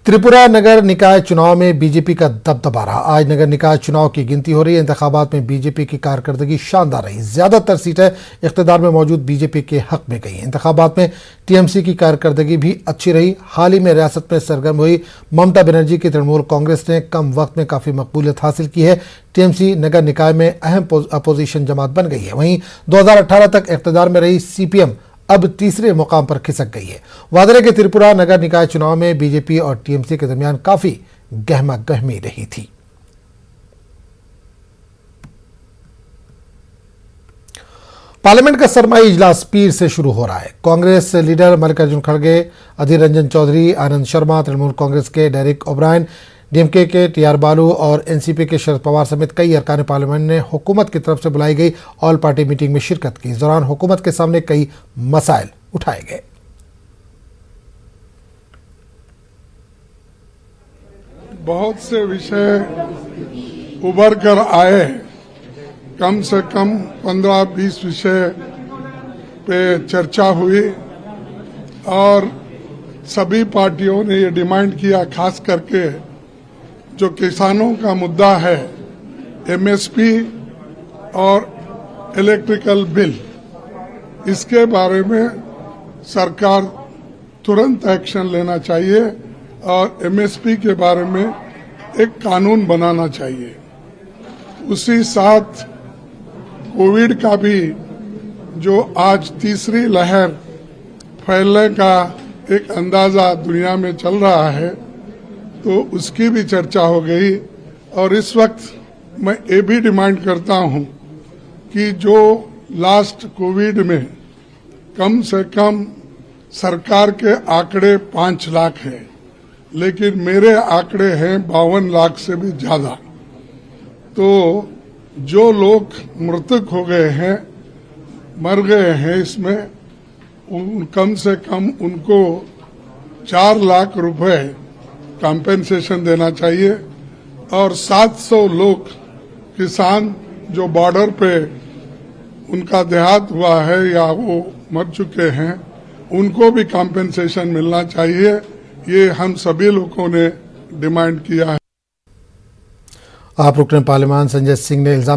त्रिपुरा नगर निकाय चुनाव में बीजेपी का दबदबा रहा। आज नगर निकाय चुनाव की गिनती हो रही है। इंतखाबात में बीजेपी की कारकर्दगी शानदार रही। ज्यादातर सीटें इख्तिदार में मौजूद बीजेपी के हक में गई। इंतखाबात में टीएमसी की कारकर्दगी भी अच्छी रही। हाल ही में रियासत में सरगर्म हुई ममता बनर्जी की तृणमूल कांग्रेस ने कम वक्त में काफी मकबूलियत हासिल की है। टीएमसी नगर निकाय में अहम अपोजिशन जमात बन गई है। वहीं 2018 तक इख्तिदार में रही सीपीएम अब तीसरे मुकाम पर खिसक गई है। वादे रहे कि त्रिपुरा नगर निकाय चुनाव में बीजेपी और टीएमसी के दरमियान काफी गहमा गहमी रही थी। पार्लियामेंट का सरमाई इजलास पीर से शुरू हो रहा है। कांग्रेस लीडर मल्लिकार्जुन खड़गे, अधीर रंजन चौधरी, आनंद शर्मा, तृणमूल कांग्रेस के डेरिक ओब्रायन, डीएमके के टीआर बालू और एनसीपी के शरद पवार समेत कई अरकान पार्लियामेंट ने हुकूमत की तरफ से बुलाई गई ऑल पार्टी मीटिंग में शिरकत की। इस दौरान हुकूमत के सामने कई मसाइल उठाए गए। बहुत से विषय उभर कर आए। कम से कम 15-20 विषय पे चर्चा हुई और सभी पार्टियों ने ये डिमांड किया, खास करके जो किसानों का मुद्दा है, एमएसपी और इलेक्ट्रिकल बिल, इसके बारे में सरकार तुरंत एक्शन लेना चाहिए और एमएसपी के बारे में एक कानून बनाना चाहिए। उसी साथ कोविड का भी जो आज तीसरी लहर फैलने का एक अंदाजा दुनिया में चल रहा है, तो उसकी भी चर्चा हो गई। और इस वक्त मैं ये भी डिमांड करता हूं कि जो लास्ट कोविड में कम से कम सरकार के आंकड़े 5 लाख है, लेकिन मेरे आंकड़े हैं 52 लाख से भी ज्यादा। तो जो लोग मृतक हो गए हैं, मर गए हैं, इसमें कम से कम उनको 4 लाख रुपए कॉम्पेंसेशन देना चाहिए और 700 लोग किसान जो बॉर्डर पे उनका देहांत हुआ है या वो मर चुके हैं, उनको भी कॉम्पेंसेशन मिलना चाहिए। ये हम सभी लोगों ने डिमांड किया है। आप रुकन पार्लियामान संजय सिंह ने इल्जाम